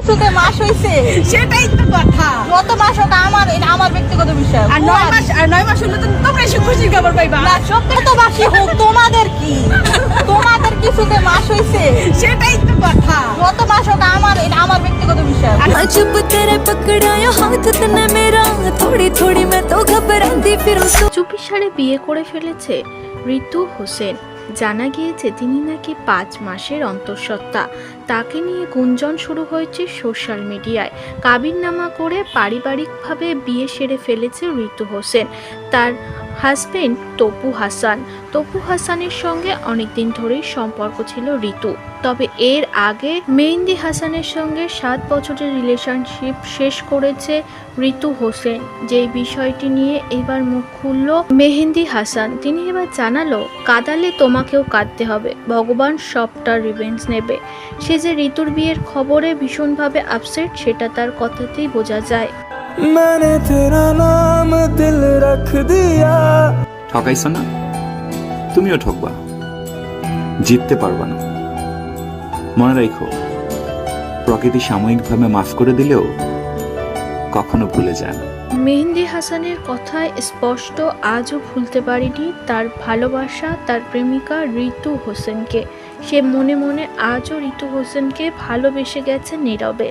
কিছুতে মাস হইছে, সেটাই তো কথা। কত মাস হোক আমার ব্যক্তিগত বিষয়। আর 9 মাস হলে তো তোমরা এসে খুশির খবর পাইবা। না সত্যি তো বাসি হোক, তোমাদের কি? তোমাদের কিছুতে মাস হইছে, সেটাই তো কথা। কত মাস হোক আমার ব্যক্তিগত বিষয়। जब तेरे पकड़ाया हाथ तने मेरा थोड़ी थोड़ी मैं तो घबराती फिरूं। চুপিসারে বিয়ে করে ফেলেছে ঋতু হোসেন। জানা গিয়েছে তিনি নাকি 5 মাসের অন্তঃসত্ত্বা। তাকে নিয়ে গুঞ্জন শুরু হয়েছে সোশ্যাল মিডিয়ায়। কাবিননামা করে পারিবারিকভাবে বিয়ে সেরে ফেলেছে ঋতু হোসেন তার হাজবেন্ড তপু হাসানের সঙ্গে অনেকদিন ধরেই সম্পর্ক ছিল ঋতু। তবে এর আগে মেহেন্দি হাসানের সঙ্গে 7 বছরের রিলেশনশিপ শেষ করেছে ঋতু হোসেন। যে বিষয়টি নিয়ে এবার মুখ খুলল মেহেন্দি হাসান। তিনি এবার জানালো, কাঁদালে তোমাকেও কাঁদতে হবে, ভগবান সবটার রিভেঞ্জ নেবে। সে যে ঋতুর বিয়ের খবরে ভীষণভাবে আপসেট সেটা তার কথাতেই বোঝা যায়। मैंने तेरा नाम दिल रख दिया। ঠকাইছো না, তুমিও ঠকবা, জিততে পারবা না। মনে রাখো, প্রকৃতি সাময়িকভাবে মাফ করে দিলেও কখনো ভুলে যায় না। মেহেন্দি হাসানের কথায় স্পষ্ট, আজও ভুলতে পারিনি তার ভালোবাসা, তার প্রেমিকা ঋতু হোসেনকে। সে মনে মনে আজও ঋতু হোসেনকে ভালোবেসে গেছে নীরবে।